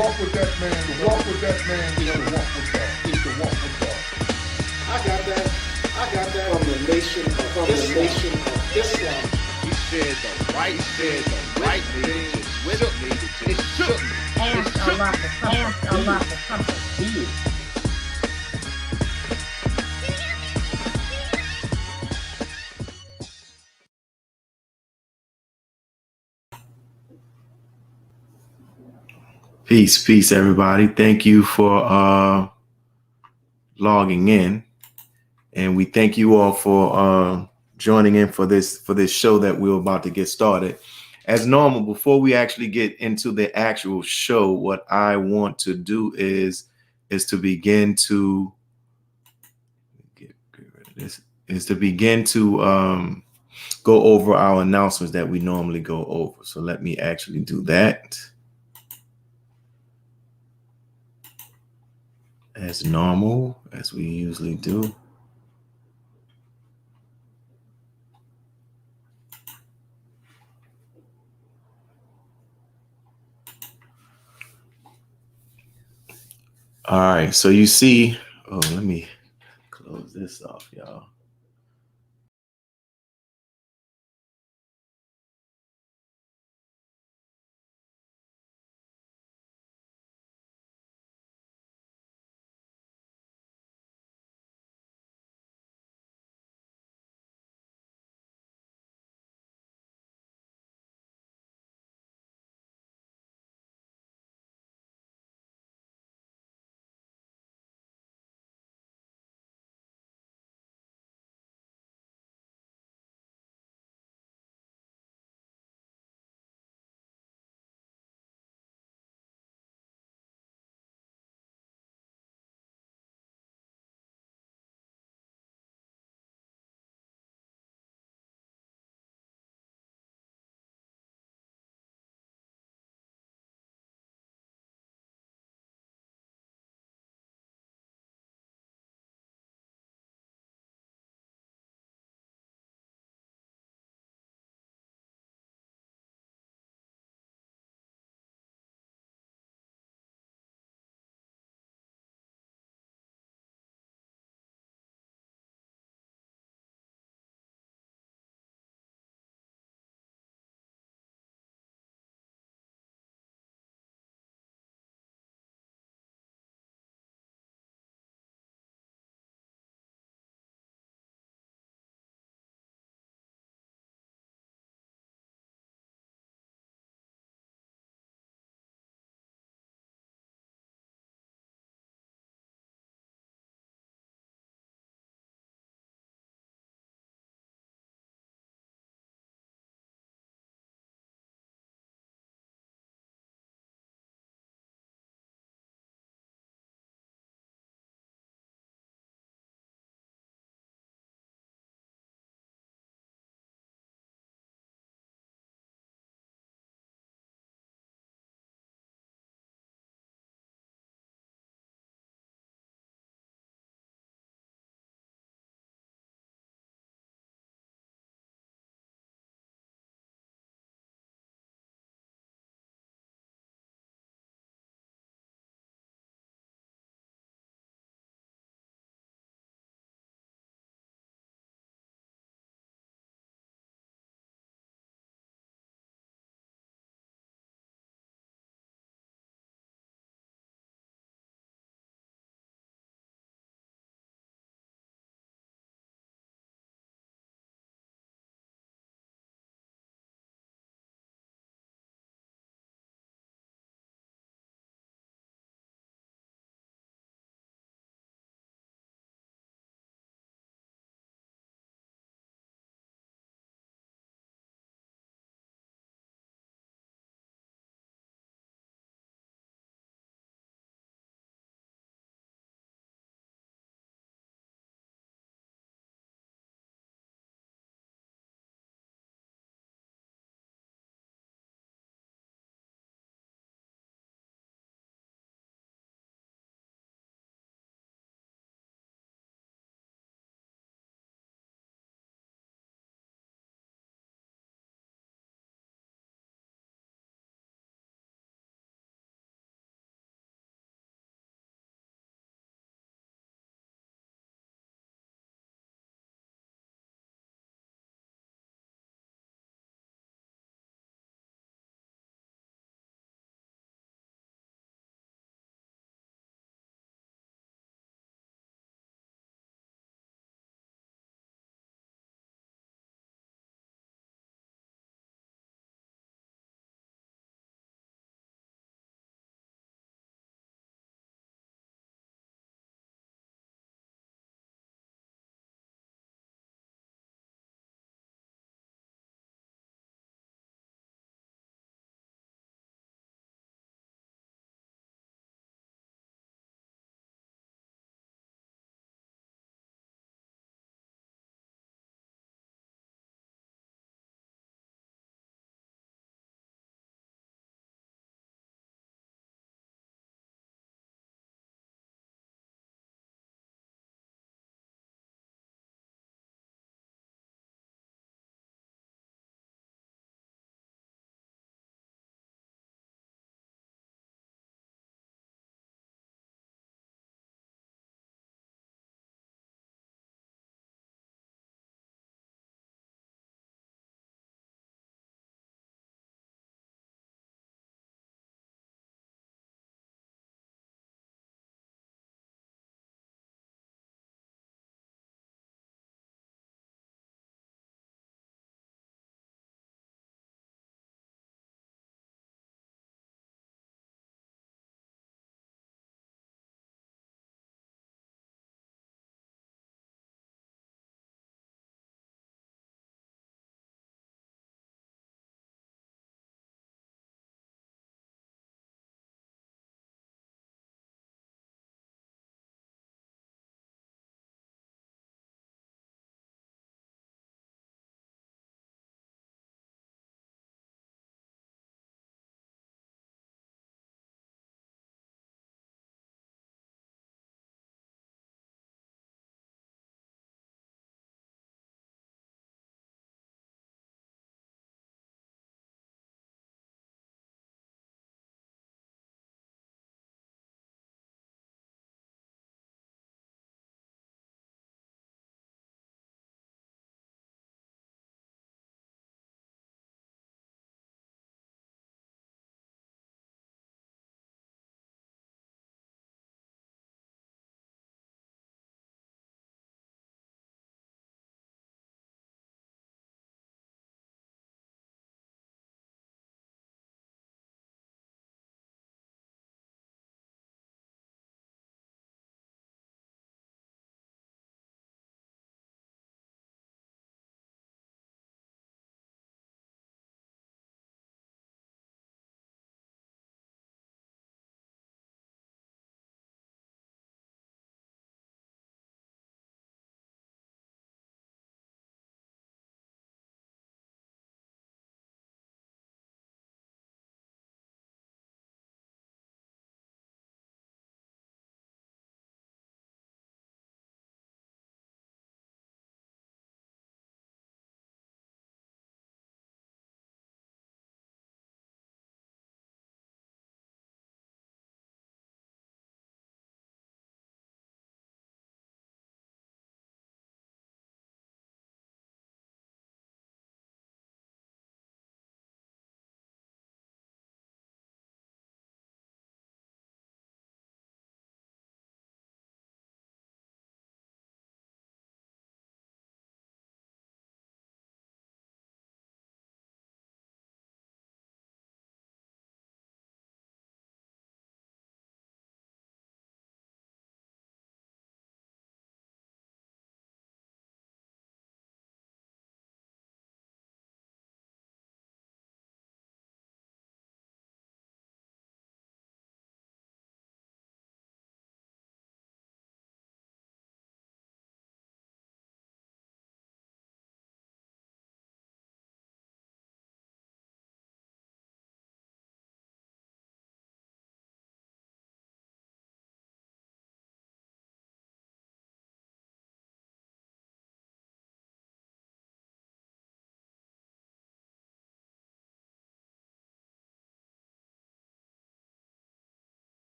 walk with that man, to walk with that man is to walk with God. Is to walk with God. I got that from the nation of Islam. He said the right thing with me. It shook me. Ask Allah for something. Peace, everybody. Thank you for logging in, and we thank you all for joining in for this show that we're about to get started. As normal, before we actually get into the actual show, what I want to do is to begin to get rid of this. Is to begin to go over our announcements that we normally go over. So let me actually do that. As normal, as we usually do. All right, so you see, let me close this off, y'all.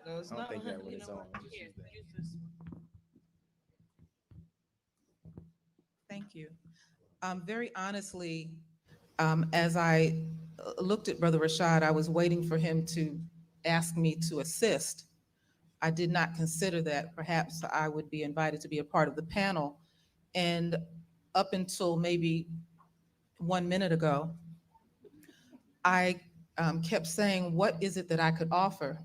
No, it's I don't not. think that one You is know on. what? Just Here, use that. use this. Thank you. Very honestly, as I looked at Brother Rashad, I was waiting for him to ask me to assist. I did not consider that perhaps I would be invited to be a part of the panel. And up until maybe 1 minute ago, I kept saying, what is it that I could offer?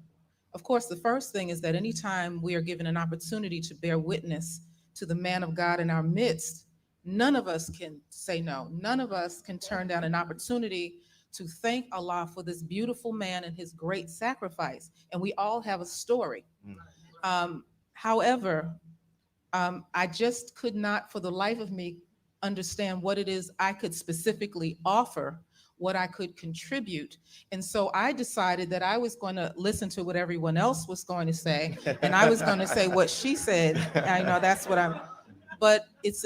Of course, the first thing is that anytime we are given an opportunity to bear witness to the man of God in our midst, none of us can say no. None of us can turn down an opportunity to thank Allah for this beautiful man and his great sacrifice. And we all have a story. However, I just could not, for the life of me, understand what it is I could specifically offer, what I could contribute. And so I decided that I was going to listen to what everyone else was going to say, and I was going to say what she said. I know that's what I'm, but it's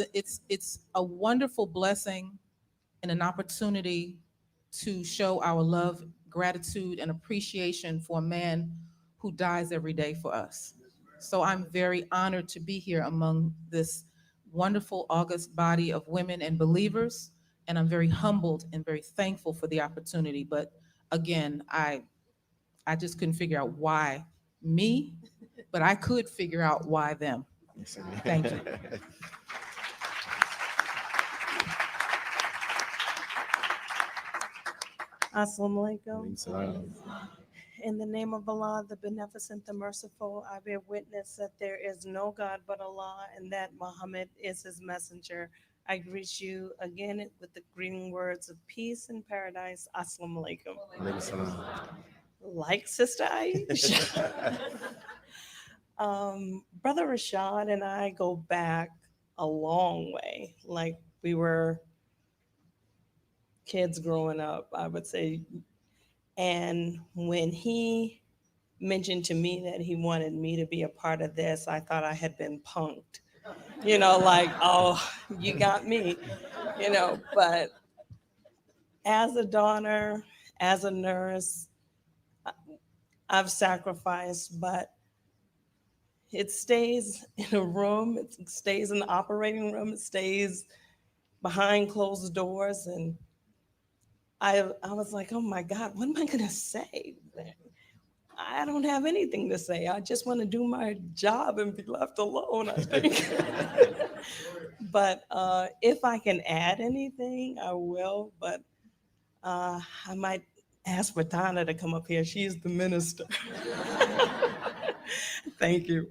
a wonderful blessing and an opportunity to show our love, gratitude, and appreciation for a man who dies every day for us. So I'm very honored to be here among this wonderful, august body of women and believers, and I'm very humbled and very thankful for the opportunity. But again, I just couldn't figure out why me, but I could figure out why them. Thank you. Assalamu alaikum. Salam. In the name of Allah, the Beneficent, the Merciful, I bear witness that there is no God but Allah and that Muhammad is his messenger. I greet you again with the greeting words of peace and paradise. Assalamu alaikum. Alaikum salam. Like Sister Aisha. Brother Rashad and I go back a long way. Like we were kids growing up, I would say. And when he mentioned to me that he wanted me to be a part of this, I thought I had been punked. You know, like, oh, you got me, you know. But as a daughter, as a nurse, I've sacrificed, but it stays in a room, it stays in the operating room, it stays behind closed doors. And I was like, oh my God, what am I gonna say? I don't have anything to say. I just want to do my job and be left alone, I think. But if I can add anything, I will. But I might ask for Donna to come up here. She's the minister. Thank you.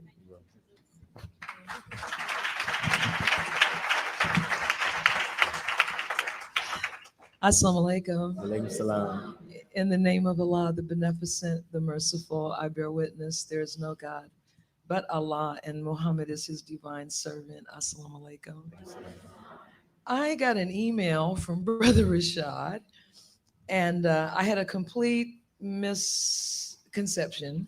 Assalamu alaikum. Alaikum salam. In the name of Allah, the Beneficent, the Merciful, I bear witness there is no God but Allah, and Muhammad is his divine servant. Assalamu alaikum. I got an email from Brother Rashad, and I had a complete misconception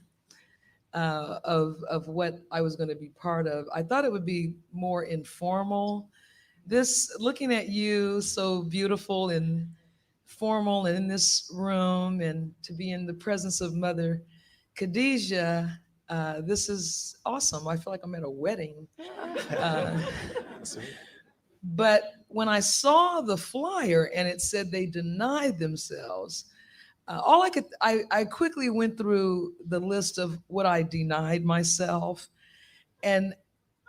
of what I was going to be part of. I thought it would be more informal. This, looking at you, so beautiful and formal and in this room, and to be in the presence of Mother Khadijah, this is awesome. I feel like I'm at a wedding. But when I saw the flyer and it said they denied themselves, I quickly went through the list of what I denied myself, and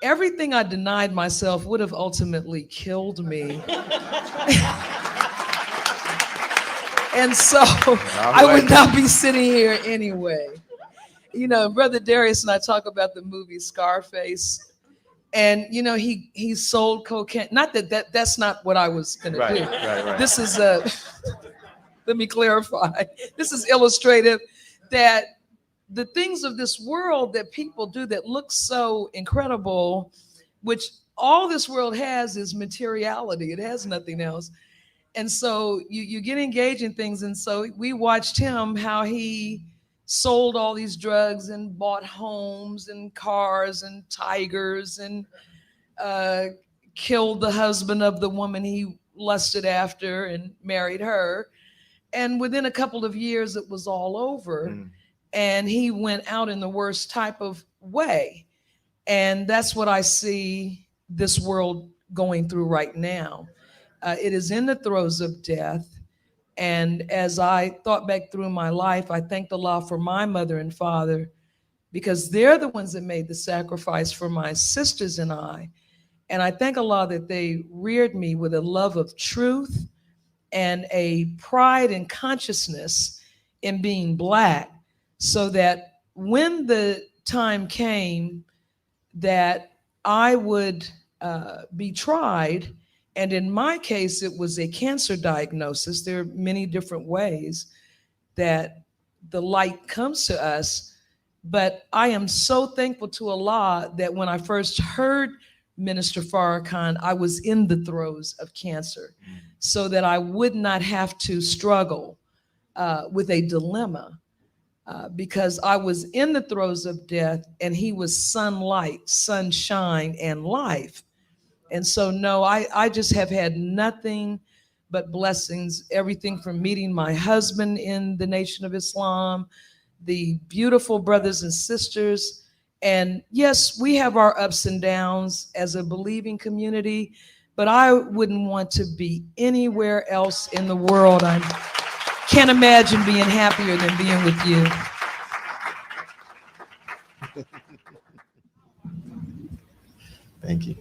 everything I denied myself would have ultimately killed me. And so I would not be sitting here anyway. You know, Brother Darius and I talk about the movie Scarface, and you know, he sold cocaine. Not that's not what I was gonna do. Right. This is let me clarify. This is illustrative that the things of this world that people do that look so incredible, which all this world has is materiality. It has nothing else. And so you get engaged in things. And so we watched him, how he sold all these drugs and bought homes and cars and tigers and killed the husband of the woman he lusted after and married her. And within a couple of years, it was all over. and he went out in the worst type of way. And that's what I see this world going through right now. It is in the throes of death. And as I thought back through my life, I thank the Lord for my mother and father, because they're the ones that made the sacrifice for my sisters and I. And I thank Allah that they reared me with a love of truth and a pride and consciousness in being Black, so that when the time came that I would be tried, and in my case, it was a cancer diagnosis. There are many different ways that the light comes to us, but I am so thankful to Allah that when I first heard Minister Farrakhan, I was in the throes of cancer, so that I would not have to struggle with a dilemma, because I was in the throes of death and he was sunlight, sunshine, and life. And so, no, I just have had nothing but blessings, everything from meeting my husband in the Nation of Islam, the beautiful brothers and sisters. And yes, we have our ups and downs as a believing community, but I wouldn't want to be anywhere else in the world. I can't imagine being happier than being with you. Thank you.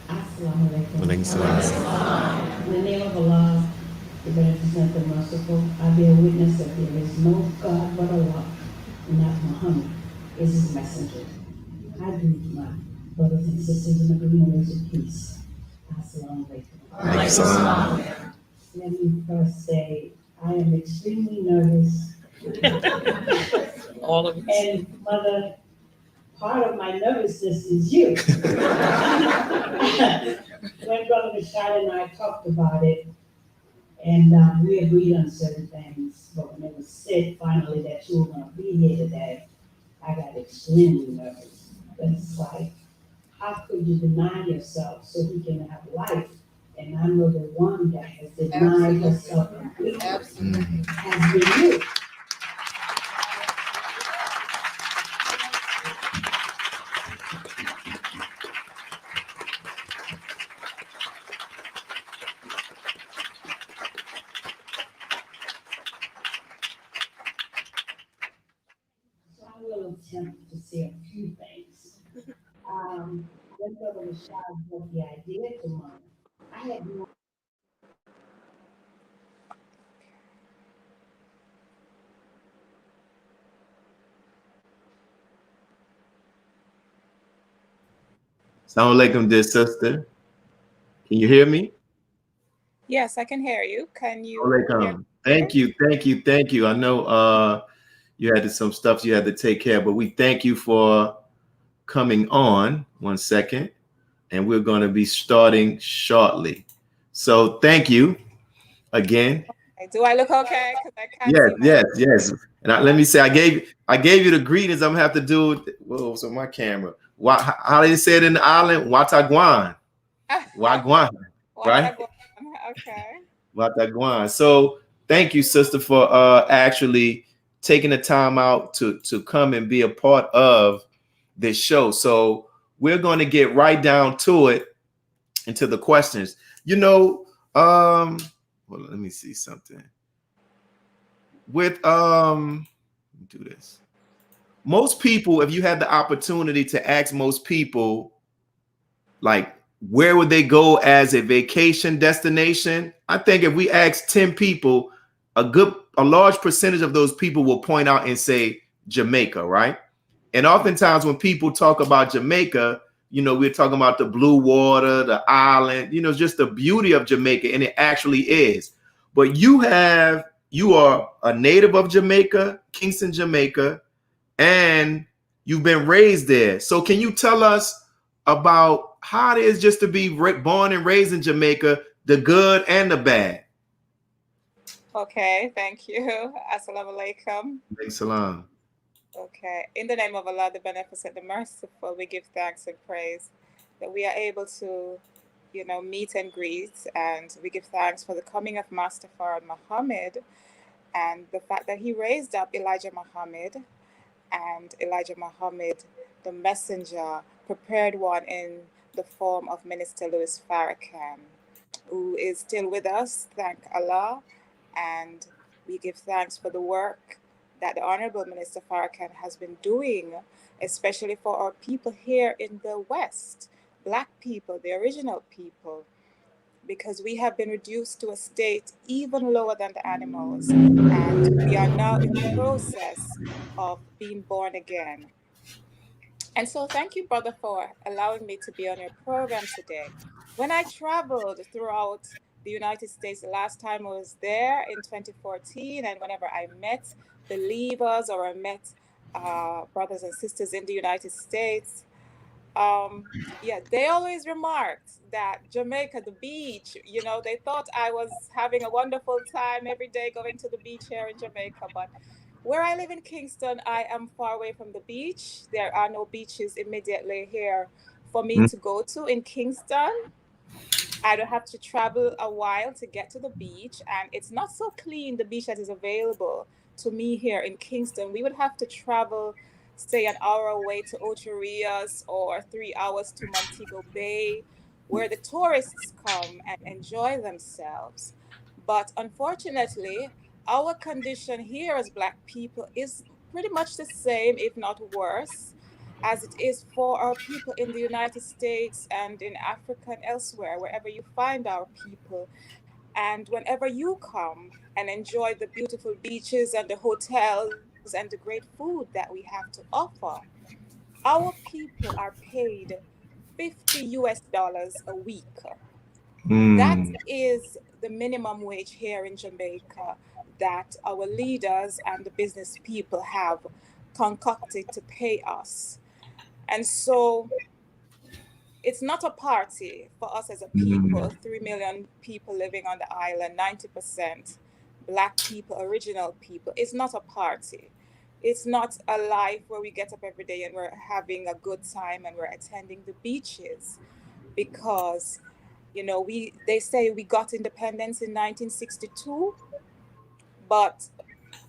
Assalamu alaikum. Walaikum salam. In the name of Allah, the Beneficent, the Merciful, I bear witness that there is no God but Allah, and that Muhammad is his messenger. I greet my brothers and sisters in the communities of peace. Assalamu alaikum. Let me first say, I am extremely nervous. All of us. And Mother, part of my nervousness is you. When Brother Rashad and I talked about it, and we agreed on certain things, but when it was said finally that you were going to be here today, I got extremely nervous. But it's like, how could you deny yourself so he can have life? And I know the one that has denied herself completely has been you. Attempt to say a few things. When Brother Rashad brought the idea to mind, I had no. Assalamu alaikum, dear sister. Can you hear me? Yes, I can hear you. Can you? Alaikum. Thank you, thank you, thank you. I know you had some stuff you had to take care of, but we thank you for coming on. 1 second, and we're going to be starting shortly. So thank you again. Okay. Do I look okay? Because I can't see Yes. And let me say, I gave you the greetings. I'm gonna have to do. Whoa, so my camera. How do you say it in the island? Watagwan. Wagwan. Right? Okay. Watagwan. So thank you, sister, for actually taking the time out to come and be a part of this show. So we're going to get right down to it, into the questions. You know, well, let me see something. With let me do this. Most people, if you had the opportunity to ask most people, like, where would they go as a vacation destination? I think if we ask 10 people, a large percentage of those people will point out and say Jamaica, right? And oftentimes when people talk about Jamaica, you know, we're talking about the blue water, the island, you know, just the beauty of Jamaica, and it actually is. But you are a native of Jamaica, Kingston, Jamaica, and you've been raised there. So can you tell us about how it is just to be born and raised in Jamaica, the good and the bad? Okay, thank you. Assalamu alaikum. Salam. Okay. In the name of Allah, the Beneficent, the Merciful, we give thanks and praise that we are able to, meet and greet. And we give thanks for the coming of Master Farad Muhammad and the fact that he raised up Elijah Muhammad, and Elijah Muhammad, the messenger, prepared one in the form of Minister Louis Farrakhan, who is still with us, thank Allah. And we give thanks for the work that the Honorable Minister Farrakhan has been doing, especially for our people here in the West, Black people, the original people, because we have been reduced to a state even lower than the animals, and we are now in the process of being born again. And so thank you, brother, for allowing me to be on your program today. When I traveled throughout the United States, the last time I was there in 2014, and whenever I met believers or I met brothers and sisters in the United States, they always remarked that Jamaica, the beach, they thought I was having a wonderful time every day going to the beach here in Jamaica. But where I live in Kingston, I am far away from the beach. There are no beaches immediately here for me to go to in Kingston. I don't have to travel a while to get to the beach, and it's not so clean, the beach that is available to me here in Kingston. We would have to travel, say, an hour away to Ocho Rios or 3 hours to Montego Bay, where the tourists come and enjoy themselves. But unfortunately, our condition here as Black people is pretty much the same, if not worse, as it is for our people in the United States and in Africa and elsewhere, wherever you find our people. And whenever you come and enjoy the beautiful beaches and the hotels and the great food that we have to offer, our people are paid $50 a week. That is the minimum wage here in Jamaica that our leaders and the business people have concocted to pay us. And so it's not a party for us as a people, 3 million people living on the island, 90% Black people, original people. It's not a party. It's not a life where we get up every day and we're having a good time and we're attending the beaches, because they say we got independence in 1962, but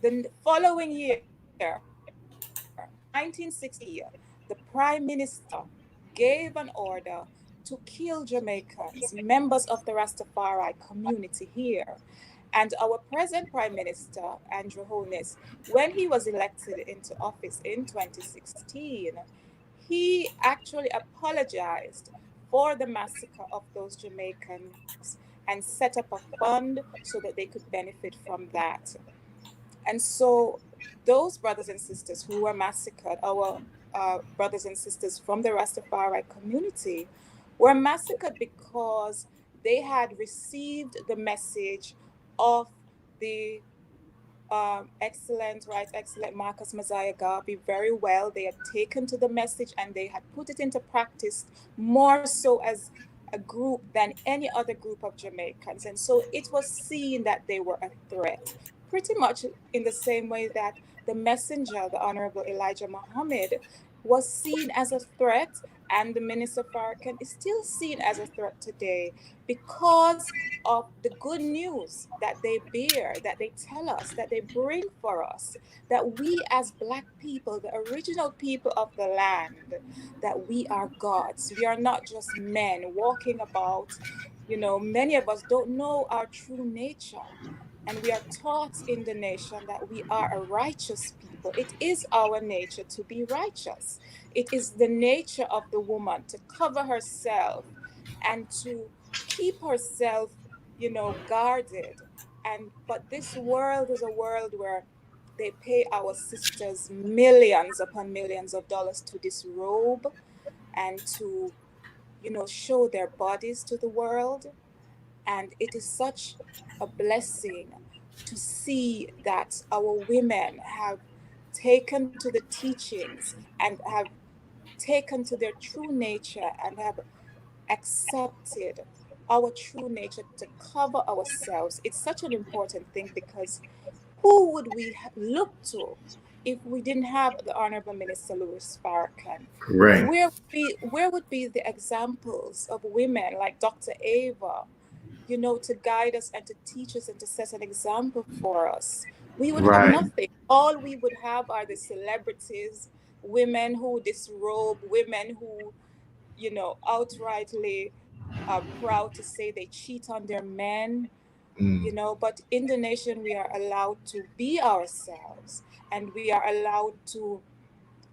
the following year, 1960, the Prime Minister gave an order to kill Jamaicans, members of the Rastafari community here. And our present Prime Minister, Andrew Holness, when he was elected into office in 2016, he actually apologized for the massacre of those Jamaicans and set up a fund so that they could benefit from that. And so those brothers and sisters who were massacred, our brothers and sisters from the Rastafari community, were massacred because they had received the message of the excellent Marcus Messiah Garvey very well. They had taken to the message and they had put it into practice more so as a group than any other group of Jamaicans. And so it was seen that they were a threat, pretty much in the same way that the messenger, the Honorable Elijah Muhammad, was seen as a threat, and the Minister Farrakhan is still seen as a threat today because of the good news that they bear, that they tell us, that they bring for us, that we as Black people, the original people of the land, that we are gods. We are not just men walking about. Many of us don't know our true nature. And we are taught in the nation that we are a righteous people. It is our nature to be righteous. It is the nature of the woman to cover herself and to keep herself, guarded. But this world is a world where they pay our sisters millions upon millions of dollars to disrobe and to, show their bodies to the world. And it is such a blessing to see that our women have taken to the teachings and have taken to their true nature and have accepted our true nature to cover ourselves. It's such an important thing, because who would we look to if we didn't have the Honorable Minister Louis Farrakhan? Correct. Where would be the examples of women like Dr. Ava, to guide us and to teach us and to set an example for us? We would have Right. nothing. All we would have are the celebrities, women who disrobe, women who, outrightly are proud to say they cheat on their men, but in the nation we are allowed to be ourselves, and we are allowed to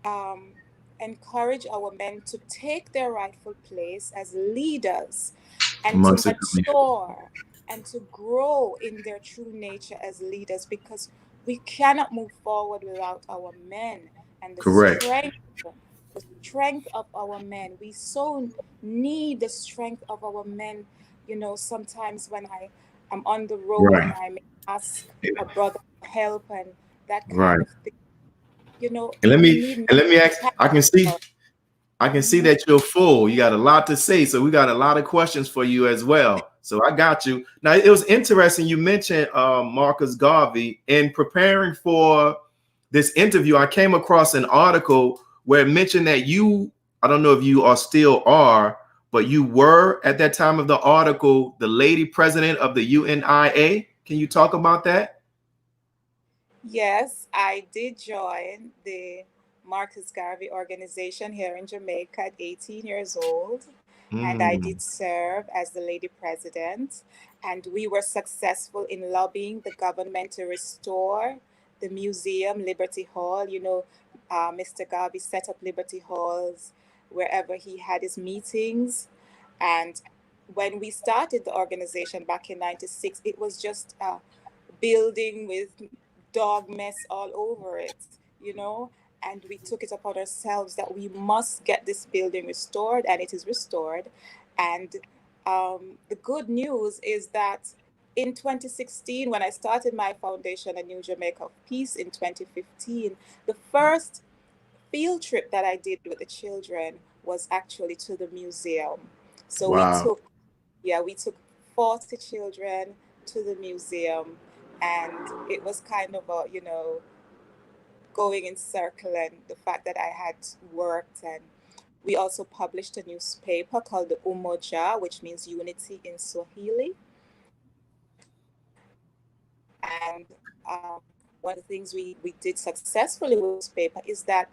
um, encourage our men to take their rightful place as leaders and to Amongst the community. mature and to grow in their true nature as leaders, because we cannot move forward without our men and Correct. the strength of our men. We so need the strength of our men. Sometimes when I am on the road and Right. I may ask a brother for help and that kind Right. of thing, And let we me need and let me ask. to I can see Mhm. that you're full. You got a lot to say, so we got a lot of questions for you as well. So I got you. Now it was interesting. You mentioned Marcus Garvey. In preparing for this interview, I came across an article where it mentioned that you. I don't know if you are still are, but you were at that time of the article the lady president of the UNIA. Can you talk about that? Yes, I did join the Marcus Garvey organization here in Jamaica at 18 years old, and I Mm, did serve as the lady president. And we were successful in lobbying the government to restore the museum, Liberty Hall. Mr. Garvey set up Liberty Halls wherever he had his meetings. And when we started the organization back in 96, it was just a building with dog mess all over it, and we took it upon ourselves that we must get this building restored, and it is restored. And the good news is that in 2016, when I started my foundation, A New Jamaica of Peace, in 2015, the first field trip that I did with the children was actually to the museum. So wow. we took 40 children to the museum, and it was kind of a, going in circle, and the fact that I had worked. And we also published a newspaper called the Umoja, which means unity in Swahili. And one of the things we did successfully with this paper is that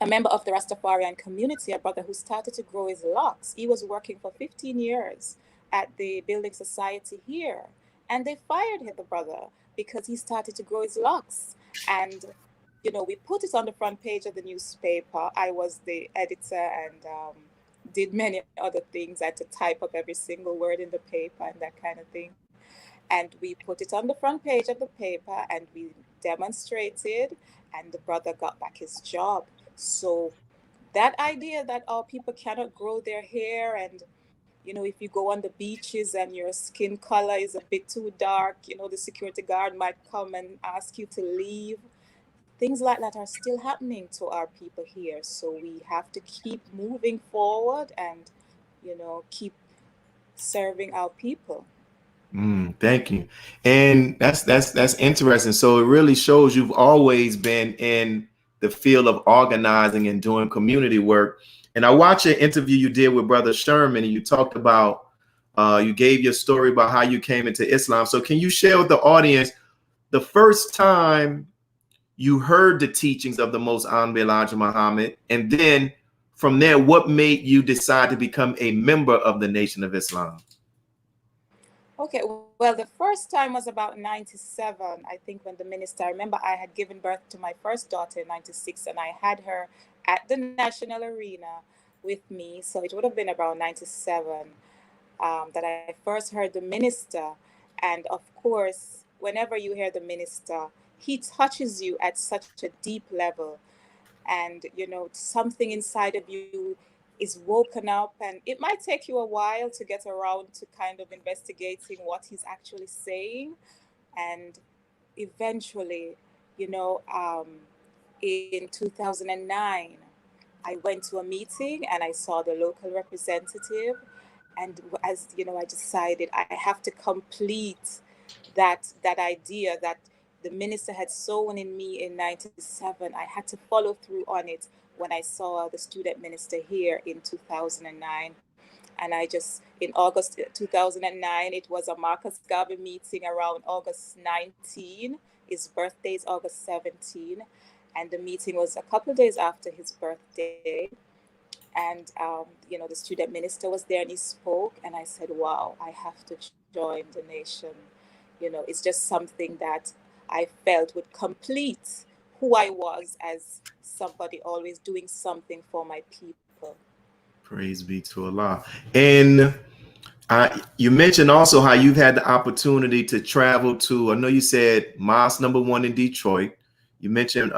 a member of the Rastafarian community, a brother who started to grow his locks, he was working for 15 years at the Building Society here. And they fired him, the brother, because he started to grow his locks. And, we put it on the front page of the newspaper. I was the editor and did many other things. I had to type up every single word in the paper and that kind of thing. And we put it on the front page of the paper and we demonstrated, and the brother got back his job. So that idea that our people cannot grow their hair, and if you go on the beaches and your skin color is a bit too dark, the security guard might come and ask you to leave. Things like that are still happening to our people here. So we have to keep moving forward and, keep serving our people. Thank you. And that's interesting. So it really shows you've always been in the field of organizing and doing community work. And I watched an interview you did with Brother Sherman, and you talked about you gave your story about how you came into Islam. So can you share with the audience the first time you heard the teachings of the Most Honorable Elijah Muhammad, and then from there, what made you decide to become a member of the Nation of Islam? Okay, well, the first time was about 97, I think, when the minister, I remember I had given birth to my first daughter in 96, and I had her at the National Arena with me. So it would have been about 97 that I first heard the minister. And of course, whenever you hear the minister, he touches you at such a deep level, and something inside of you is woken up, and it might take you a while to get around to kind of investigating what he's actually saying. And eventually, in 2009, I went to a meeting and I saw the local representative. And as I decided I have to complete that idea that the minister had sown in me in 97. I had to follow through on it when I saw the student minister here in 2009. And in August 2009, it was a Marcus Garvey meeting around August 19. His birthday is August 17. And the meeting was a couple of days after his birthday. And, the student minister was there and he spoke. And I said, wow, I have to join the nation. It's just something that I felt would complete who I was as somebody always doing something for my people. Praise be to Allah. And you mentioned also how you've had the opportunity to travel to, I know you said Mosque #1 in Detroit. You mentioned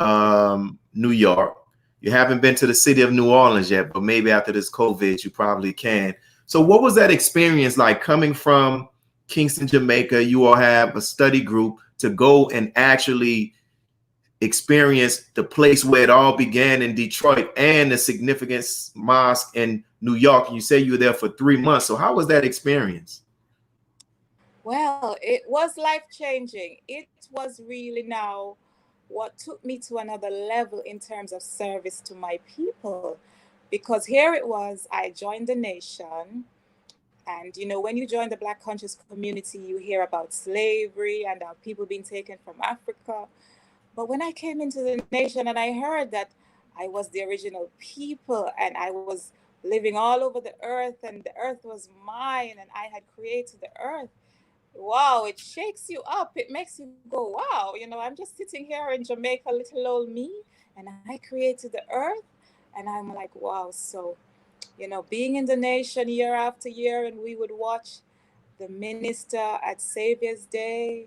New York. You haven't been to the city of New Orleans yet, but maybe after this COVID, you probably can. So what was that experience like coming from Kingston, Jamaica? You all have a study group to go and actually experience the place where it all began in Detroit and the significance mosque in New York. You say you were there for 3 months. So how was that experience? Well, it was life-changing. It was really now what took me to another level in terms of service to my people. Because here it was, I joined the nation. And, when you join the Black conscious community, you hear about slavery and people being taken from Africa. But when I came into the nation and I heard that I was the original people and I was living all over the earth and the earth was mine and I had created the earth, wow, it shakes you up. It makes you go, wow, I'm just sitting here in Jamaica, little old me, and I created the earth. And I'm like, wow. So, being in the nation year after year, and we would watch the minister at Savior's Day.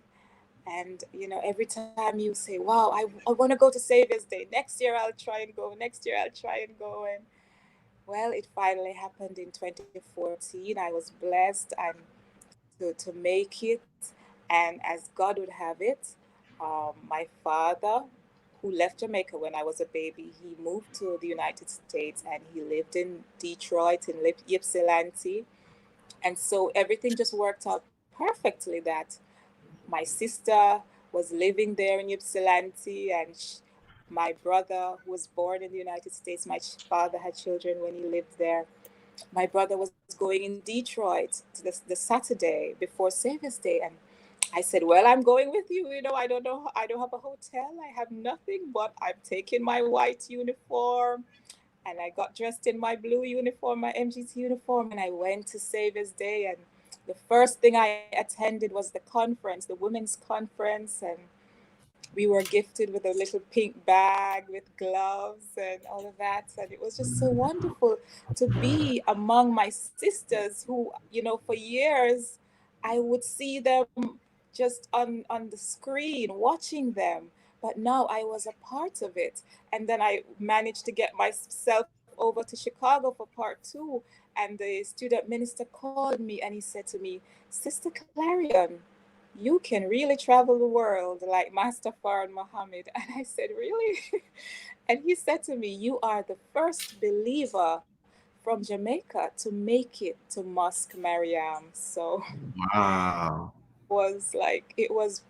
And, every time you say, wow, I want to go to Savior's Day. Next year I'll try and go. Next year I'll try and go. And, well, it finally happened in 2014. I was blessed and to make it. And as God would have it, my father, who left Jamaica when I was a baby, he moved to the United States and he lived in Detroit, in Ypsilanti. And so everything just worked out perfectly that my sister was living there in Ypsilanti, and my brother, who was born in the United States, my father had children when he lived there. My brother was going in Detroit the Saturday before Savior's Day. And I said, well, I'm going with you. I don't know. I don't have a hotel. I have nothing, but I'm taking my white uniform. And I got dressed in my blue uniform, my MGT uniform, and I went to Savior's Day. And the first thing I attended was the conference, the women's conference. And we were gifted with a little pink bag with gloves and all of that. And it was just so wonderful to be among my sisters who, for years, I would see them just on the screen, watching them. But now I was a part of it. And then I managed to get myself over to Chicago for part 2. And the student minister called me and he said to me, Sister Clarion, you can really travel the world like Master Farad Muhammad. And I said, really? And he said to me, you are the first believer from Jamaica to make it to Mosque Mariam. So Wow. it was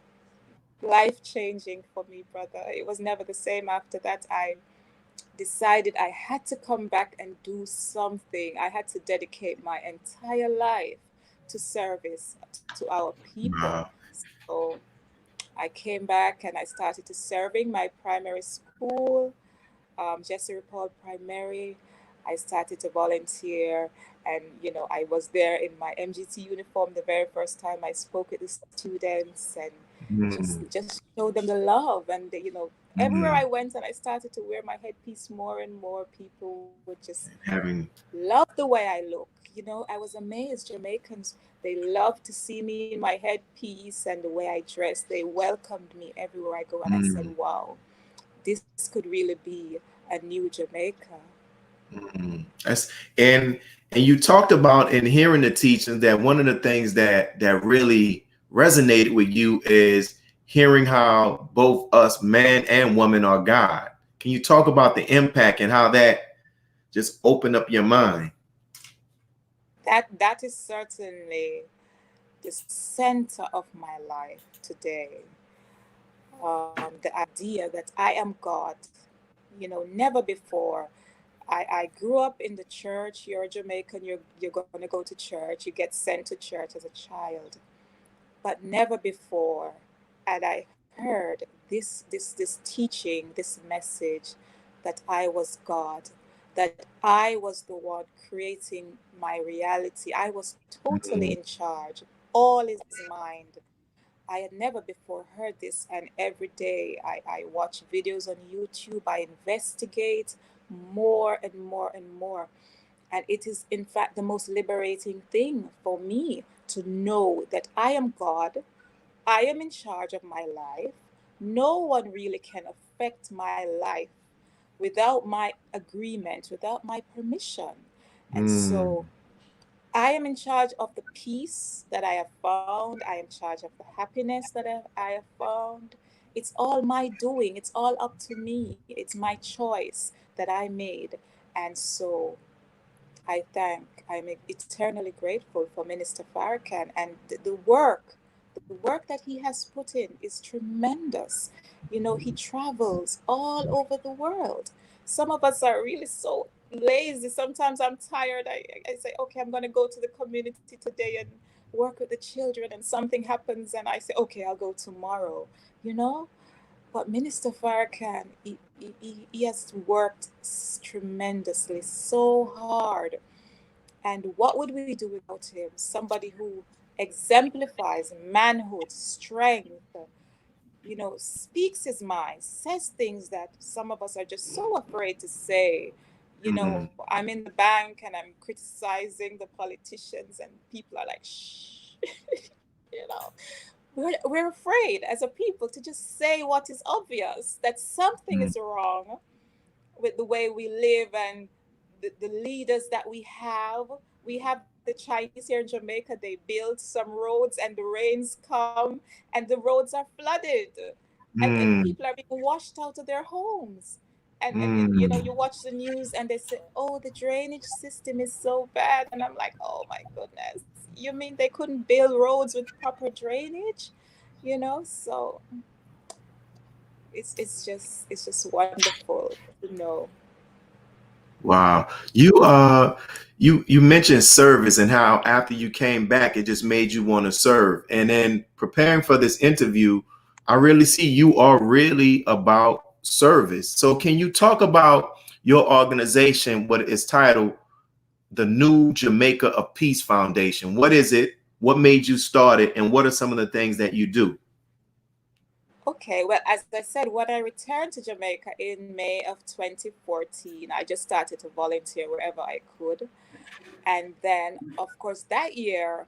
life-changing for me, brother. It was never the same after that. I decided I had to come back and do something. I had to dedicate my entire life to service to our people. Wow. So I came back and I started to serving my primary school, Jesse Paul Primary. I started to volunteer, and I was there in my MGT uniform the very first time I spoke with the students, and just show them the love. And everywhere I went and I started to wear my headpiece more and more, people would just love the way I look. I was amazed. Jamaicans, they love to see me in my headpiece and the way I dress. They welcomed me everywhere I go. And I said, wow, this could really be a new Jamaica. That's and you talked about in hearing the teaching that one of the things that really resonated with you is hearing how both us, man and woman, are God. Can you talk about the impact and how that just opened up your mind? That is certainly the center of my life today. The idea that I am God. Never before. I grew up in the church. You're a Jamaican, you're going to go to church. You get sent to church as a child. But never before had I heard this teaching, this message that I was God, that I was the one creating my reality. I was totally in charge. All is mine. I had never before heard this, and every day I watch videos on YouTube, I investigate more and more and more. And it is, in fact, the most liberating thing for me to know that I am God, I am in charge of my life. No one really can affect my life without my agreement, without my permission. And so I am in charge of the peace that I have found. I am in charge of the happiness that I have found. It's all my doing. It's all up to me. It's my choice that I made. And so I'm eternally grateful for Minister Farrakhan and the work that he has put in is tremendous. He travels all over the world. Some of us are really so lazy. Sometimes I'm tired. I say, okay, I'm going to go to the community today and work with the children, and something happens and I say, okay, I'll go tomorrow, But Minister Farrakhan, he has worked tremendously, so hard. And what would we do without him? Somebody who exemplifies manhood, strength, speaks his mind, says things that some of us are just so afraid to say. I'm in the bank and I'm criticizing the politicians, and people are like, shh. We're afraid as a people to just say what is obvious, that something is wrong with the way we live and the leaders that we have. We have the Chinese here in Jamaica. They build some roads and the rains come and the roads are flooded, and people are being washed out of their homes. And you watch the news and they say, oh, the drainage system is so bad. And I'm like, oh my goodness, you mean they couldn't build roads with proper drainage? So it's just wonderful to know. Wow. You mentioned service and how after you came back, it just made you want to serve. And then preparing for this interview, I really see you are really about service. So can you talk about your organization, what is titled the New Jamaica of Peace Foundation? What is it? What made you start it? And what are some of the things that you do? Okay, well, as I said, when I returned to Jamaica in May of 2014, I just started to volunteer wherever I could. And then, of course, that year,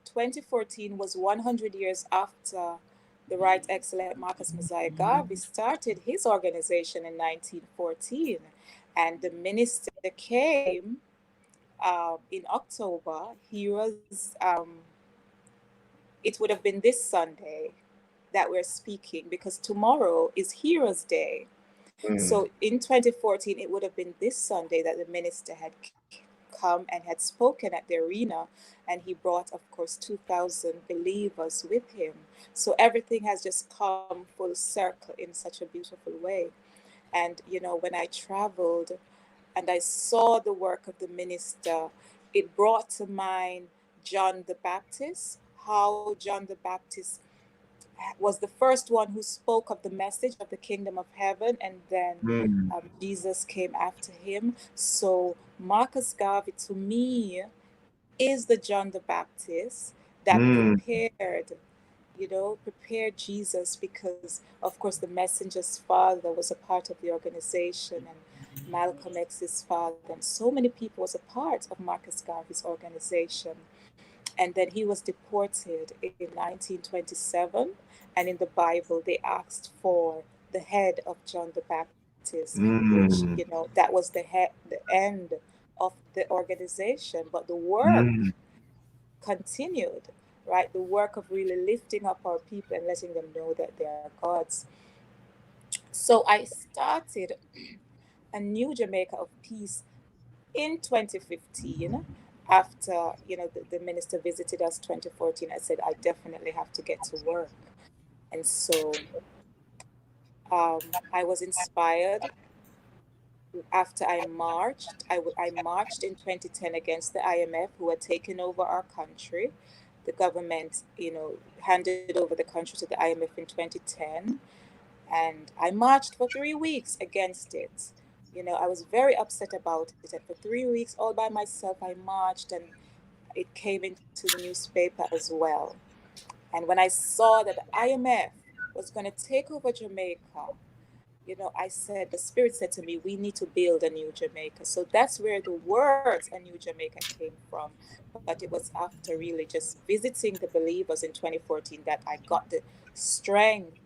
2014 was 100 years after the Right Excellent Marcus Messiah Garvey started his organization in 1914. And the minister came in October. It would have been this Sunday that we're speaking, because tomorrow is Heroes Day. So in 2014, it would have been this Sunday that the minister had come and had spoken at the arena, and he brought, of course, 2,000 believers with him. So everything has just come full circle in such a beautiful way. And, when I traveled and I saw the work of the minister, it brought to mind John the Baptist, how John the Baptist was the first one who spoke of the message of the kingdom of heaven, and then Jesus came after him. So Marcus Garvey, to me, is the John the Baptist that prepared Jesus, because, of course, the messenger's father was a part of the organization. And Malcolm X's father, and so many people was a part of Marcus Garvey's organization. And then he was deported in 1927. And in the Bible, they asked for the head of John the Baptist, which, Mm, that was the end of the organization. But the work mm, continued, right? The work of really lifting up our people and letting them know that they are God's. So I started a new Jamaica of Peace in 2015. After the minister visited us 2014, I said I definitely have to get to work. And so I was inspired after I marched. I marched in 2010 against the IMF, who had taken over our country. The government, handed over the country to the IMF in 2010. And I marched for 3 weeks against it. I was very upset about it. And for 3 weeks, all by myself, I marched, and it came into the newspaper as well. And when I saw that the IMF was going to take over Jamaica, I said, the Spirit said to me, we need to build a new Jamaica. So that's where the words a new Jamaica came from. But it was after really just visiting the believers in 2014 that I got the strength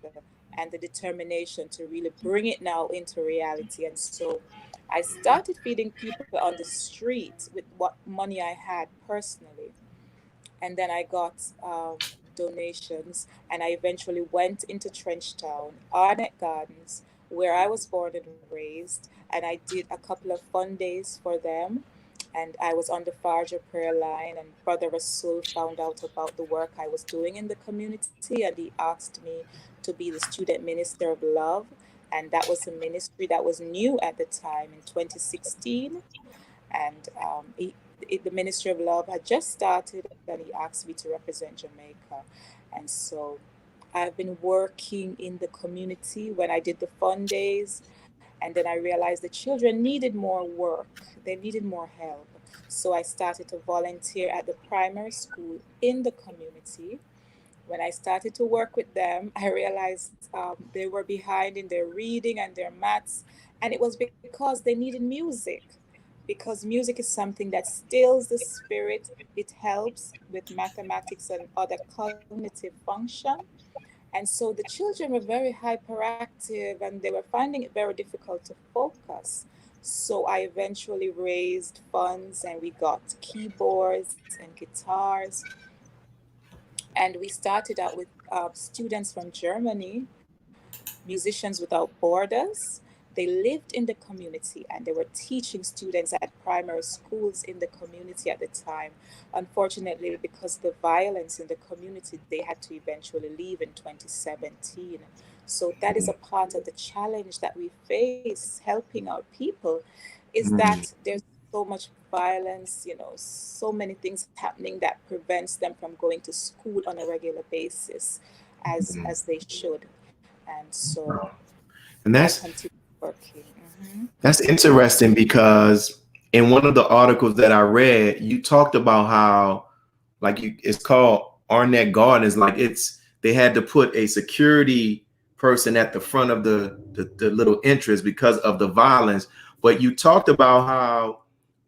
and the determination to really bring it now into reality. And so I started feeding people on the street with what money I had personally. And then I got donations, and I eventually went into Trenchtown, Arnett Gardens, where I was born and raised, and I did a couple of fun days for them. And I was on the Farger prayer line, and Brother Rasul found out about the work I was doing in the community, and he asked me to be the student minister of love. And that was a ministry that was new at the time in 2016. And the Ministry of Love had just started, and he asked me to represent Jamaica. And so I've been working in the community when I did the fun days, and then I realized the children needed more work, they needed more help. So I started to volunteer at the primary school in the community. When I started to work with them, I realized they were behind in their reading and their maths, and it was because they needed music. Because music is something that stills the spirit, it helps with mathematics and other cognitive function. And so the children were very hyperactive and they were finding it very difficult to focus. So I eventually raised funds and we got keyboards and guitars, and we started out with students from Germany, Musicians Without Borders. They lived in the community and they were teaching students at primary schools in the community at the time. Unfortunately, because of the violence in the community, they had to eventually leave in 2017. So that is a part of the challenge that we face helping our people, is that mm, there's so much violence, so many things happening that prevents them from going to school on a regular basis mm. as they should. And so And I that's continue working. Hmm. That's interesting because in one of the articles that I read, you talked about how, like, it's called Arnett Gardens, like they had to put a security person at the front of the little entrance because of the violence. But you talked about how,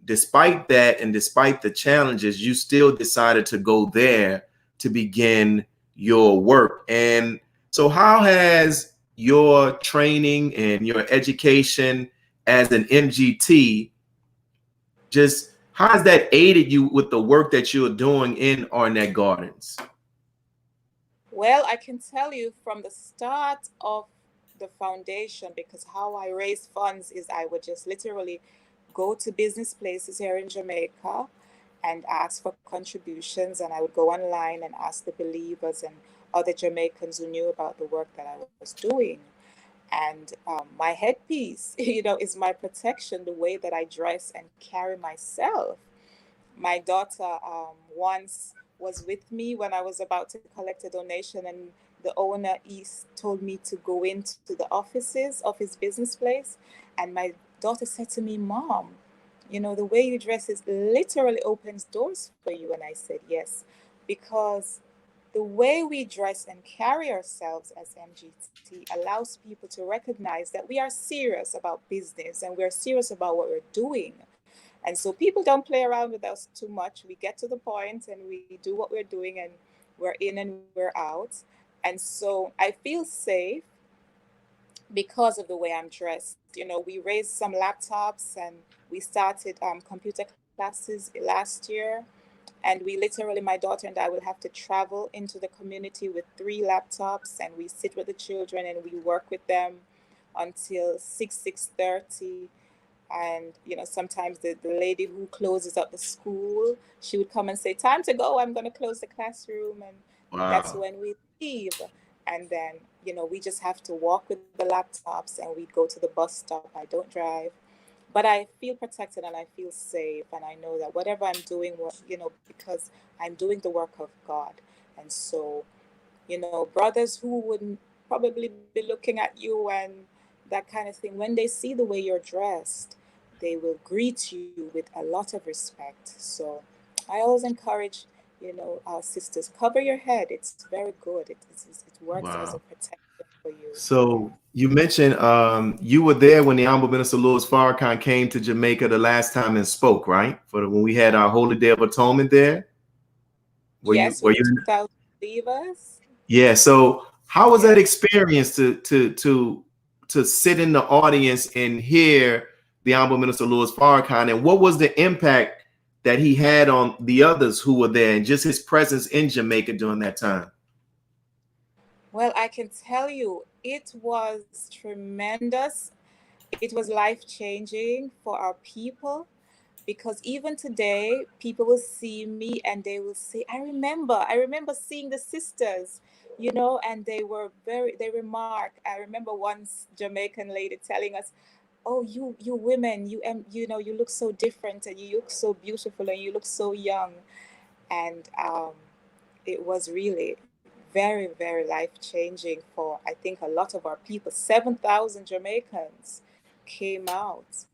despite that and despite the challenges, you still decided to go there to begin your work. And so, how has your training and your education as an MGT, just how has that aided you with the work that you're doing in Arnett Gardens? Well, I can tell you from the start of the foundation, because how I raise funds is I would just literally go to business places here in Jamaica and ask for contributions, and I would go online and ask the believers and other Jamaicans who knew about the work that I was doing. And my headpiece, is my protection, the way that I dress and carry myself. My daughter once was with me when I was about to collect a donation, and the owner East told me to go into the offices of his business place. And my daughter said to me, Mom, the way you dress is literally opens doors for you. And I said, yes, because the way we dress and carry ourselves as MGT allows people to recognize that we are serious about business and we're serious about what we're doing. And so people don't play around with us too much. We get to the point and we do what we're doing, and we're in and we're out. And so I feel safe because of the way I'm dressed. You know, we raised some laptops and we started computer classes last year. And we literally, my daughter and I will have to travel into the community with 3 laptops, and we sit with the children and we work with them until 6:30. And, you know, sometimes the lady who closes up the school, she would come and say, time to go, I'm going to close the classroom. And that's Wow. when we leave. And then, you know, we just have to walk with the laptops and we go to the bus stop. I don't drive, but I feel protected and I feel safe. And I know that whatever I'm doing, you know, because I'm doing the work of God. And so, you know, brothers who wouldn't probably be looking at you and that kind of thing, when they see the way you're dressed, they will greet you with a lot of respect. So I always encourage, you know, our sisters, cover your head. It's very good. It works as a Wow. protection for you. So you mentioned you were there when the Honorable Minister Louis Farrakhan came to Jamaica the last time and spoke, right? When we had our Holy Day of Atonement there. Yes, Were with the you? 2,000 believers. Yeah. So how was that Yes. experience to sit in the audience and hear the Honorable Minister Louis Farrakhan, and what was the impact that he had on the others who were there, and just his presence in Jamaica during that time? Well, I can tell you, it was tremendous. It was life-changing for our people, because even today, people will see me and they will say, I remember seeing the sisters, you know, and they remark. I remember once Jamaican lady telling us, oh, you women, you know, you look so different and you look so beautiful and you look so young. And it was really very, very life changing for, I think, a lot of our people. 7,000 Jamaicans came out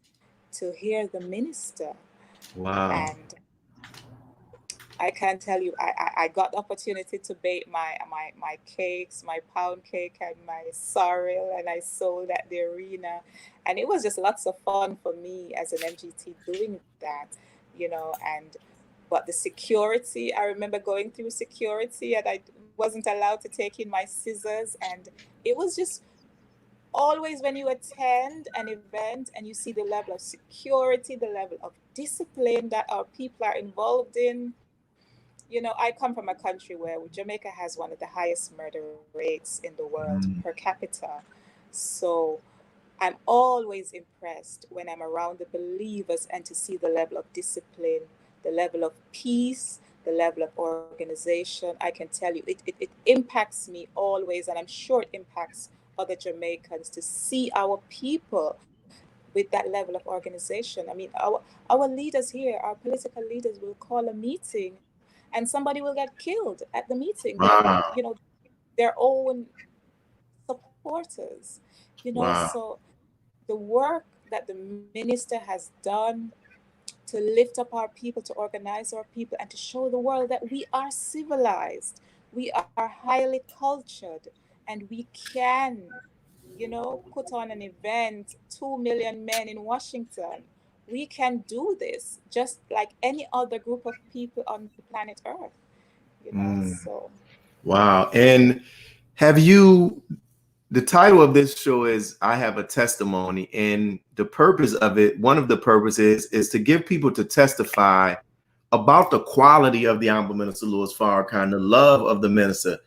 to hear the minister. Wow. And I can tell you, I got the opportunity to bake my cakes, my pound cake and my sorrel, and I sold at the arena. And it was just lots of fun for me as an MGT doing that, you know. And but the security, I remember going through security and I wasn't allowed to take in my scissors. And it was just always, when you attend an event and you see the level of security, the level of discipline that our people are involved in. You know, I come from a country where Jamaica has one of the highest murder rates in the world Mm. per capita. So I'm always impressed when I'm around the believers and to see the level of discipline, the level of peace, the level of organization. I can tell you, it impacts me always, and I'm sure it impacts other Jamaicans to see our people with that level of organization. I mean, our leaders here, our political leaders will call a meeting and somebody will get killed at the meeting. Wow. You know, their own supporters, you know. Wow. So the work that the minister has done to lift up our people, to organize our people, and to show the world that we are civilized, we are highly cultured, and we can, you know, put on an event, 2 million men in Washington. We can do this just like any other group of people on the planet Earth, you know. Mm. So Wow. And have you, the title of this show is I Have a Testimony, and the purpose of it, one of the purposes is to give people to testify about the quality of the Honorable Minister Louis Farrakhan, the love of the minister.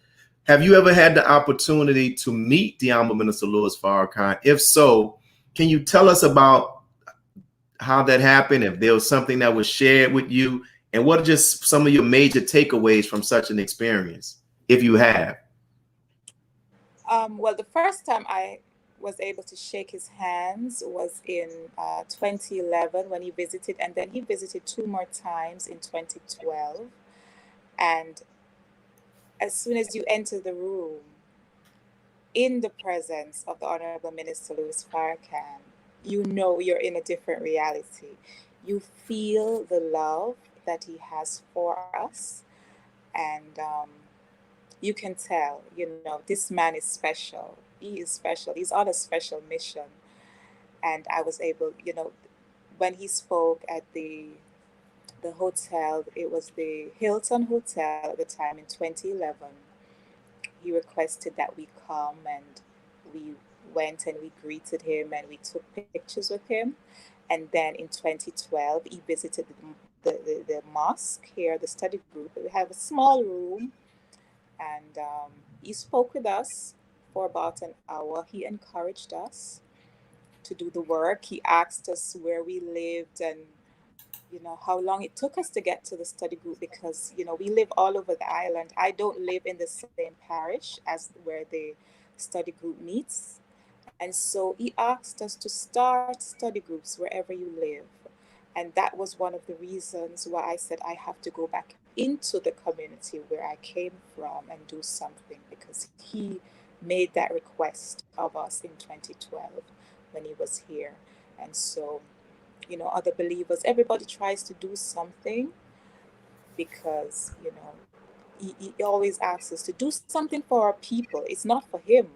Have you ever had the opportunity to meet the Honorable Minister Louis Farrakhan? If so, can you tell us about how that happened, if there was something that was shared with you, and what are just some of your major takeaways from such an experience, if you have? well, the first time I was able to shake his hands was in 2011 when he visited, and then he visited 2 more times in 2012. And as soon as you enter the room, in the presence of the Honorable Minister Louis Farrakhan, you know you're in a different reality. You feel the love that he has for us. And you can tell, this man is special. He is special. He's on a special mission. And I was able, when he spoke at the hotel, it was the Hilton Hotel at the time in 2011. He requested that we come, and we went and we greeted him and we took pictures with him. And then in 2012, he visited the mosque here, the study group. We have a small room, and he spoke with us for about an hour. He encouraged us to do the work. He asked us where we lived and how long it took us to get to the study group, because we live all over the island. I don't live in the same parish as where the study group meets, and so he asked us to start study groups wherever you live. And that was one of the reasons why I said I have to go back into the community where I came from and do something, because he made that request of us in 2012 when he was here. And so other believers, everybody tries to do something, because, he always asks us to do something for our people. It's not for him.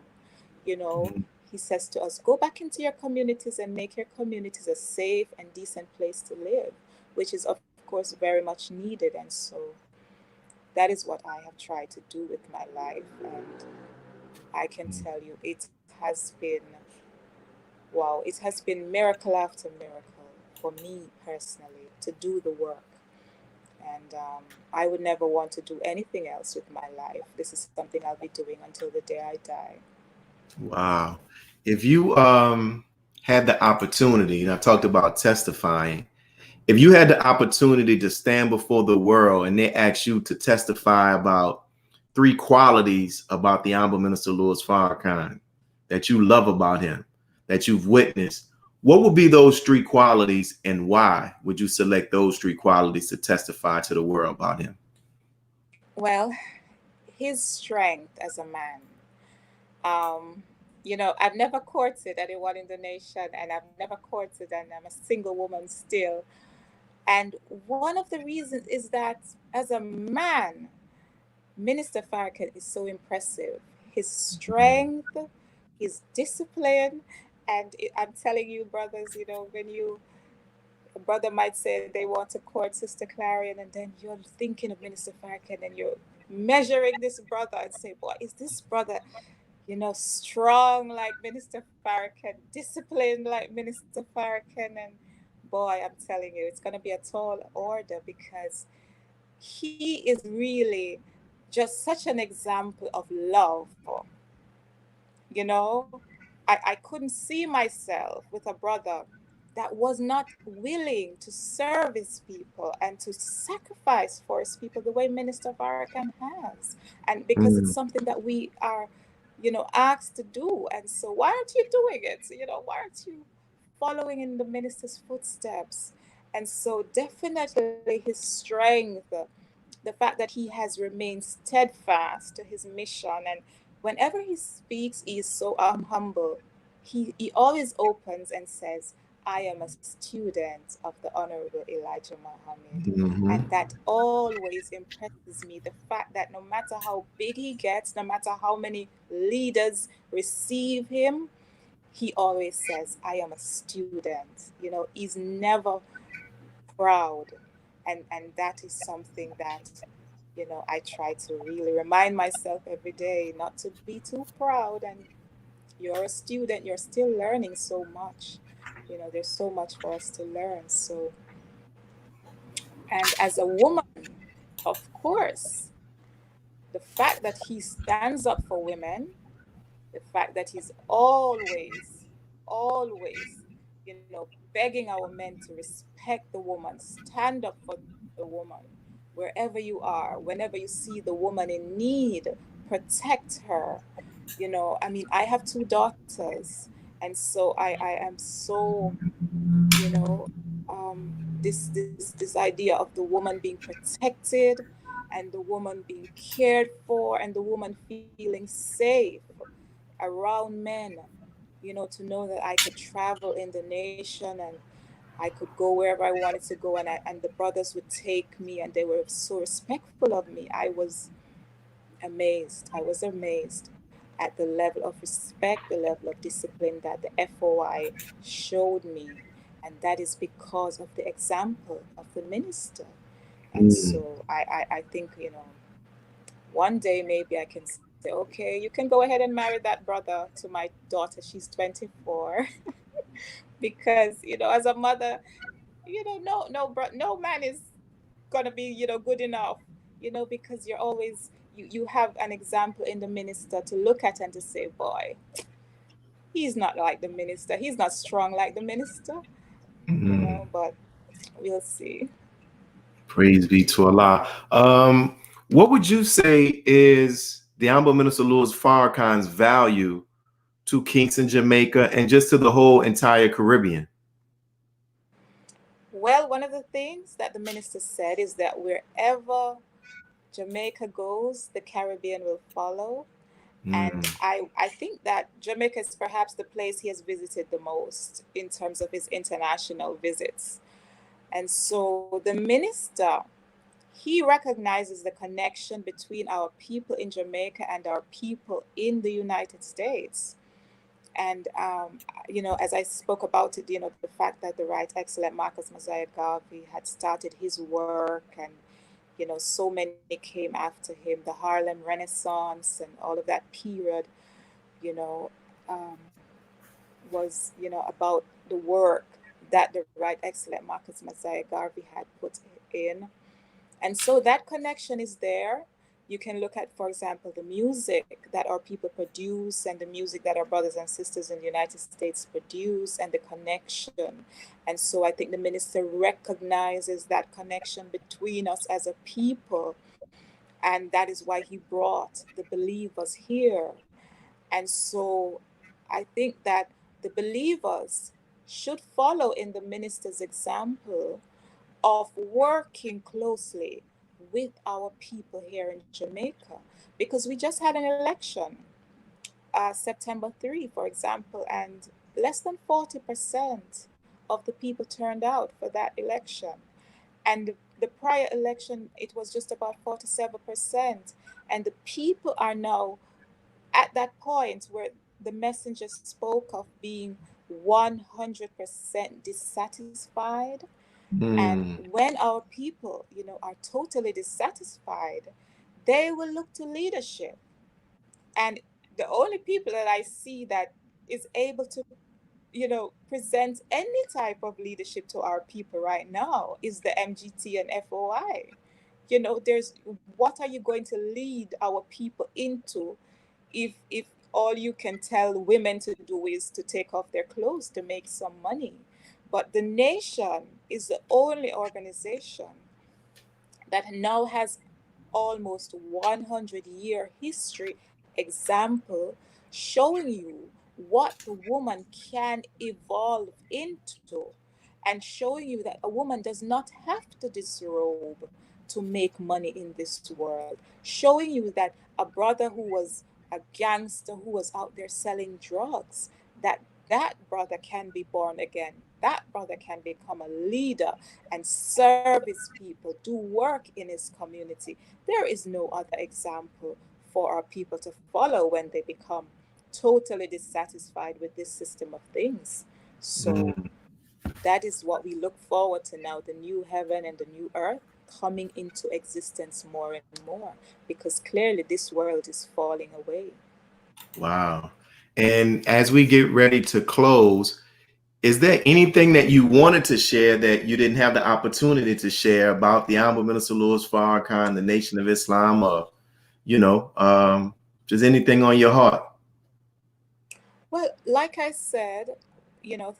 He says to us, go back into your communities and make your communities a safe and decent place to live, which is, of course, very much needed. And so that is what I have tried to do with my life. And I can tell you, it has been, wow, it has been miracle after miracle for me personally to do the work. And I would never want to do anything else with my life. This is something I'll be doing until the day I die. Wow. If you had the opportunity, and I talked about testifying, if you had the opportunity to stand before the world and they asked you to testify about 3 qualities about the Honorable Minister Louis Farrakhan that you love about him, that you've witnessed, what would be those 3 qualities, and why would you select those 3 qualities to testify to the world about him? Well, his strength as a man. I've never courted anyone in the nation, and I've never courted, and I'm a single woman still. And one of the reasons is that as a man, Minister Farrakhan is so impressive. His strength, his discipline, and I'm telling you, brothers, when a brother might say they want to court Sister Clarion, and then you're thinking of Minister Farrakhan, and you're measuring this brother and say, boy, is this brother, strong like Minister Farrakhan, disciplined like Minister Farrakhan? And boy, I'm telling you, it's going to be a tall order, because he is really just such an example of love. I couldn't see myself with a brother that was not willing to serve his people and to sacrifice for his people the way Minister Farrakhan has. And because it's something that we are, asked to do. And so why aren't you doing it? Why aren't you following in the minister's footsteps? And so definitely his strength, the fact that he has remained steadfast to his mission. And whenever he speaks, he is so humble. He always opens and says, I am a student of the Honorable Elijah Muhammad. And that always impresses me, the fact that no matter how big he gets, no matter how many leaders receive him, he always says, I am a student. He's never proud. And that is something that, I try to really remind myself every day, not to be too proud. And you're a student, you're still learning so much. There's so much for us to learn. So, and as a woman, of course, the fact that he stands up for women, the fact that he's always, begging our men to respect the woman, stand up for the woman, wherever you are, whenever you see the woman in need, protect her. I have 2 daughters, and so I am so, this idea of the woman being protected and the woman being cared for and the woman feeling safe around men, to know that I could travel in the nation and I could go wherever I wanted to go, and the brothers would take me, and they were so respectful of me. amazed. I was amazed at the level of respect, the level of discipline that the FOI showed me. And that is because of the example of the minister. And Mm. so I think, one day maybe I can say, okay, you can go ahead and marry that brother to my daughter. She's 24. Because, as a mother, no man is gonna be, good enough, because you're always, you have an example in the minister to look at and to say, boy, he's not like the minister. He's not strong like the minister, Mm. but we'll see. Praise be to Allah. What would you say is the Honorable Minister Louis Farrakhan's value to Kingston, Jamaica, and just to the whole entire Caribbean? Well, one of the things that the minister said is that wherever Jamaica goes, the Caribbean will follow. And Mm. I think that Jamaica is perhaps the place he has visited the most in terms of his international visits. And so the minister, he recognizes the connection between our people in Jamaica and our people in the United States. And, as I spoke about it, the fact that the Right Excellent Marcus Mosiah Garvey had started his work, and, so many came after him, the Harlem Renaissance and all of that period, you know, um, was, about the work that the Right Excellent Marcus Mosiah Garvey had put in. And so that connection is there. You can look at, for example, the music that our people produce and the music that our brothers and sisters in the United States produce and the connection. And so I think the minister recognizes that connection between us as a people. And that is why he brought the believers here. And so I think that the believers should follow in the minister's example of working closely with our people here in Jamaica, because we just had an election, September 3, for example, and less than 40% of the people turned out for that election. And the prior election, it was just about 47%. And the people are now at that point where the messenger spoke of being 100% dissatisfied. And Mm. when our people, are totally dissatisfied, they will look to leadership. And the only people that I see that is able to, present any type of leadership to our people right now is the MGT and FOI. There's, what are you going to lead our people into if all you can tell women to do is to take off their clothes to make some money? But the nation is the only organization that now has almost 100-year history example showing you what the woman can evolve into, and showing you that a woman does not have to disrobe to make money in this world, showing you that a brother who was a gangster, who was out there selling drugs, that brother can be born again, that brother can become a leader and serve his people, do work in his community. There is no other example for our people to follow when they become totally dissatisfied with this system of things. So Mm. that is what we look forward to now, the new heaven and the new earth coming into existence more and more, because clearly this world is falling away. Wow. And as we get ready to close, is there anything that you wanted to share that you didn't have the opportunity to share about the Honorable Minister Louis Farrakhan, the Nation of Islam, or, just anything on your heart? Well, like I said,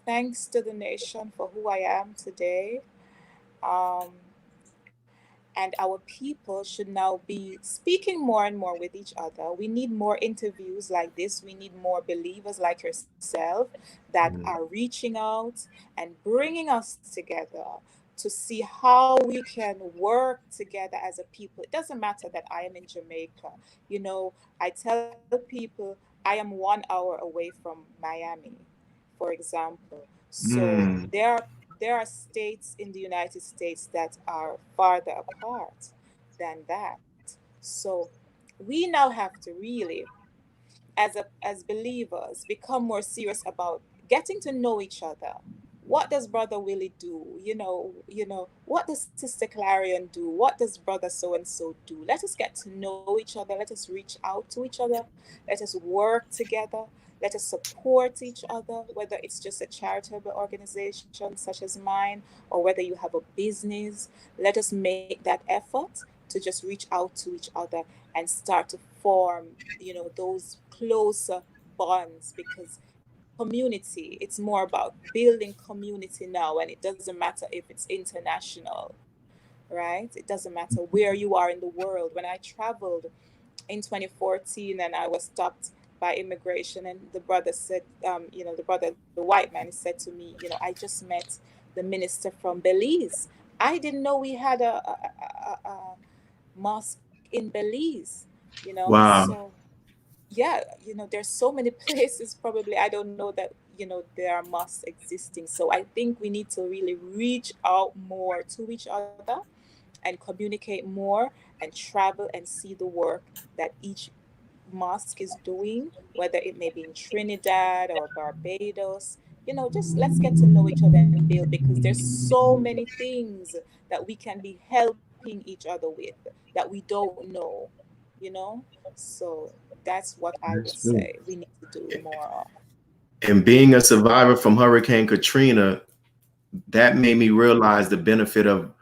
thanks to the nation for who I am today. Um, and our people should now be speaking more and more with each other. We need more interviews like this. We need more believers like yourself that Mm. are reaching out and bringing us together to see how we can work together as a people. It doesn't matter that I am in Jamaica. I tell people I am 1 hour away from Miami, for example. So Mm. there are states in the United States that are farther apart than that. So we now have to really, as believers, become more serious about getting to know each other. What does Brother Willie do? What does Sister Clarion do? What does Brother so and so do? Let us get to know each other. Let us reach out to each other. Let us work together. Let us support each other, whether it's just a charitable organization such as mine, or whether you have a business. Let us make that effort to just reach out to each other and start to form, those closer bonds, because community, it's more about building community now, and it doesn't matter if it's international, right? It doesn't matter where you are in the world. When I traveled in 2014 and I was stopped by immigration, and the brother said, the white man said to me, I just met the minister from Belize. I didn't know we had a mosque in Belize, Wow. So yeah, there's so many places probably I don't know that, there are mosques existing. So I think we need to really reach out more to each other and communicate more and travel and see the work that each mosque is doing, whether it may be in Trinidad or Barbados. Just let's get to know each other and build, because there's so many things that we can be helping each other with that we don't know, So that's what I would say we need to do more of. And being a survivor from Hurricane Katrina, that made me realize the benefit of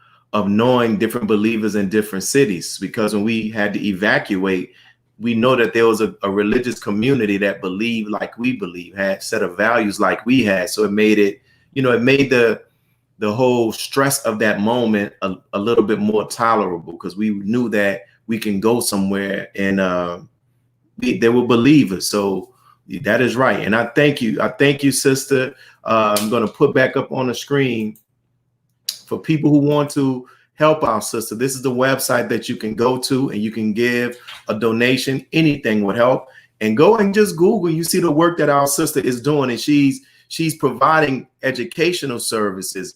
knowing different believers in different cities, because when we had to evacuate, we know that there was a religious community that believed like we believe, had a set of values like we had. So it made it, it made the whole stress of that moment a little bit more tolerable, because we knew that we can go somewhere and there were believers. So that is right. And I thank you, sister. I'm going to put back up on the screen for people who want to help our sister. This is the website that you can go to, and you can give a donation. Anything would help. And go and just Google. You see the work that our sister is doing, and she's providing educational services,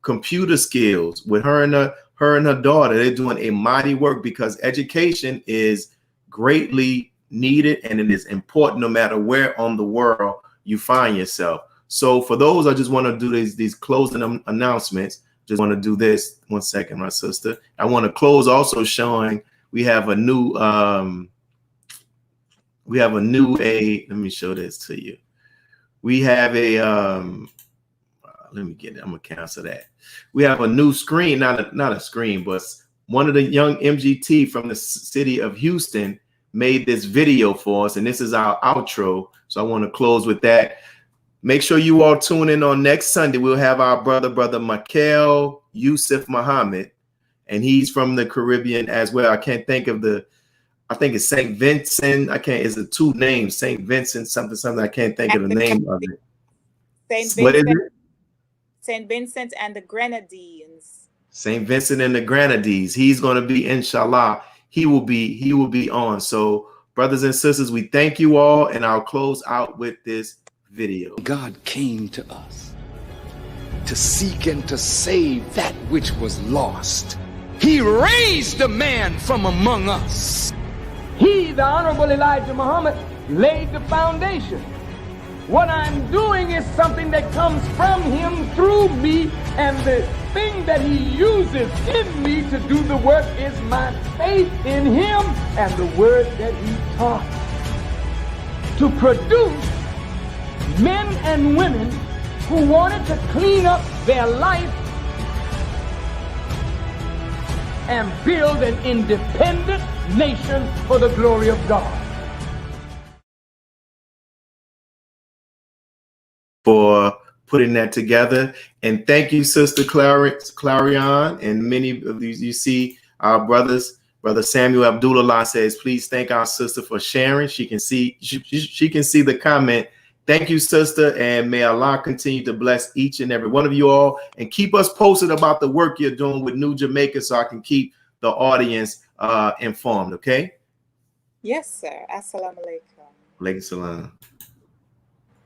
computer skills with her and her daughter. They're doing a mighty work, because education is greatly needed, and it is important no matter where on the world you find yourself. So for those, I just want to do these closing announcements. Just want to do this. 1 second, my sister. I want to close also showing we have a new let me show this to you. We have a let me get it. I'm gonna cancel that. We have a new screen, not a screen, but one of the young MGT from the city of Houston made this video for us, and this is our outro. So I want to close with that. Make sure you all tune in on next Sunday. We'll have our brother Michael Yusuf Muhammad, and he's from the Caribbean as well. I can't think of I think it's St. Vincent. It's the two names, St. Vincent, something. I can't think of the name of it. What is it? St. Vincent and the Grenadines. St. Vincent and the Grenadines. He's going to be, inshallah, he will be on. So brothers and sisters, we thank you all, and I'll close out with this video. God came to us to seek and to save that which was lost. He raised a man from among us. He, the Honorable Elijah Muhammad, laid the foundation. What I'm doing is something that comes from him through me, and the thing that he uses in me to do the work is my faith in him and the word that he taught. To produce men and women who wanted to clean up their life and build an independent nation for the glory of God. For putting that together. And thank you, Sister Clarion, and many of these. You see our brothers. Brother Samuel Abdullah says, please thank our sister for sharing. She can see the comment. Thank you, sister, and may Allah continue to bless each and every one of you all, and keep us posted about the work you're doing with New Jamaica, so I can keep the audience informed. Okay? Yes, sir. Assalamu alaikum. Alaikum salam.